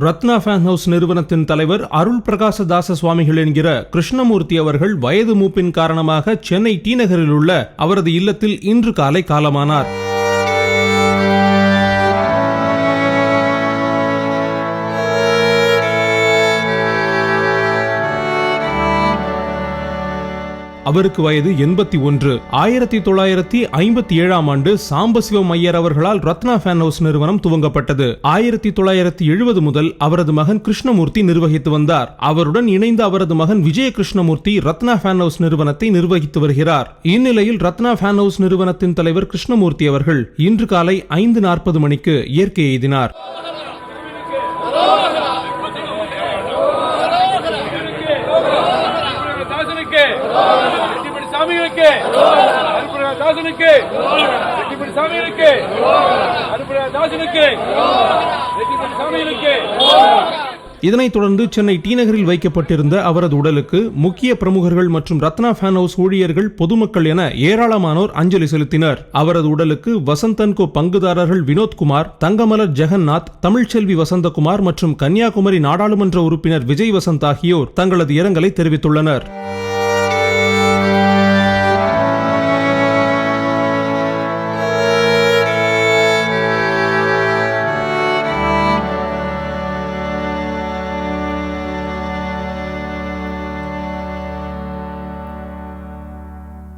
Ratna fan house நிறுவனத்தின் தலைவர் அருள் பிரகாச தாச சுவாமிகள் என்கிற கிருஷ்ணமூர்த்தி அவர்கள் வயது மூப்பின் காரணமாக சென்னை டி நகரில் உள்ள அவரது இல்லத்தில் இன்று காலை காலமானார். அவருக்கு வயது 81. 1957ஆம் ஆண்டு சாம்பசிவம் ஐயர் அவர்களால் ரத்னா ஃபேன் ஹவுஸ் நிறுவனம் துவங்கப்பட்டது. 1970 முதல் அவரது மகன் கிருஷ்ணமூர்த்தி நிர்வகித்து வந்தார். அவருடன் இணைந்த அவரது மகன் விஜய கிருஷ்ணமூர்த்தி ரத்னா ஃபேன் ஹவுஸ் நிறுவனத்தை நிர்வகித்து வருகிறார். இந்நிலையில் ரத்னா ஃபேன் ஹவுஸ் நிறுவனத்தின் தலைவர் கிருஷ்ணமூர்த்தி அவர்கள் இன்று காலை 5:40 மணிக்கு இயற்கை எய்தினார். இதனைத் தொடர்ந்து சென்னை டி நகரில் வைக்கப்பட்டிருந்த அவரது உடலுக்கு முக்கிய பிரமுகர்கள் மற்றும் ரத்னா ஃபேன் ஹவுஸ் ஊழியர்கள், பொதுமக்கள் என ஏராளமானோர் அஞ்சலி செலுத்தினர். அவரது உடலுக்கு வசந்தன்கோ பங்குதாரர்கள் வினோத்குமார், தங்கமலர் ஜெகநாத், தமிழ்ச்செல்வி வசந்தகுமார் மற்றும் கன்னியாகுமரி நாடாளுமன்ற உறுப்பினர் விஜய் வசந்த் ஆகியோர் தங்களது இரங்கலை தெரிவித்துள்ளனர்.